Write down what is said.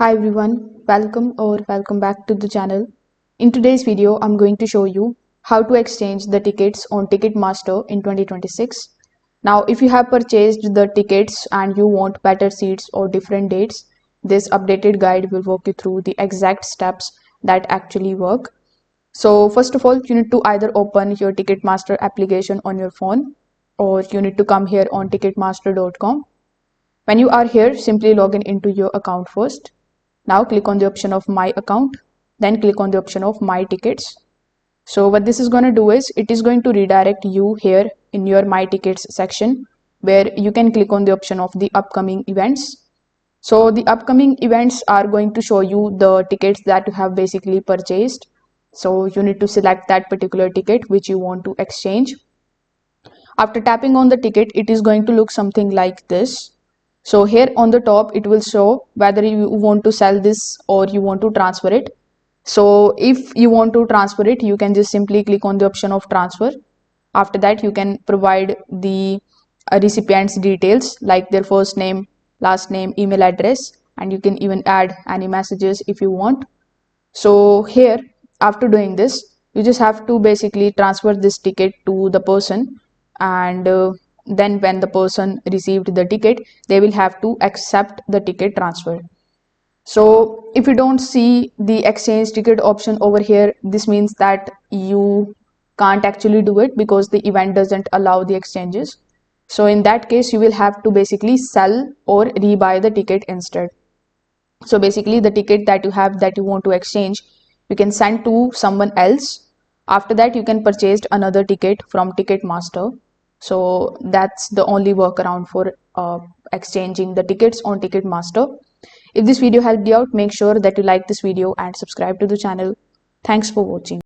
Hi everyone, welcome back to the channel. In today's video, I'm going to show you how to exchange the tickets on Ticketmaster in 2026. Now, if you have purchased the tickets and you want better seats or different dates, this updated guide will walk you through the exact steps that actually work. So first of all, you need to either open your Ticketmaster application on your phone or you need to come here on ticketmaster.com. When you are here, simply log in into your account first. Now click on the option of my account, then click on the option of my tickets. So what this is going to do is it is going to redirect you here in your my tickets section where you can click on the option of the upcoming events. So the upcoming events are going to show you the tickets that you have basically purchased. So you need to select that particular ticket which you want to exchange. After tapping on the ticket, it is going to look something like this. So here on the top, it will show whether you want to sell this or you want to transfer it. So if you want to transfer it, you can just simply click on the option of transfer. After that, you can provide the recipient's details like their first name, last name, email address, and you can even add any messages if you want. So here, after doing this, you just have to basically transfer this ticket to the person, and then when the person received the ticket, they will have to accept the ticket transfer. So if you don't see the exchange ticket option over here, this means that you can't actually do it because the event doesn't allow the exchanges. So in that case, you will have to basically sell or rebuy the ticket instead. So basically the ticket that you have that you want to exchange, you can send to someone else. After that, you can purchase another ticket from Ticketmaster. So that's the only workaround for exchanging the tickets on Ticketmaster. If this video helped you out, make sure that you like this video and subscribe to the channel. Thanks for watching.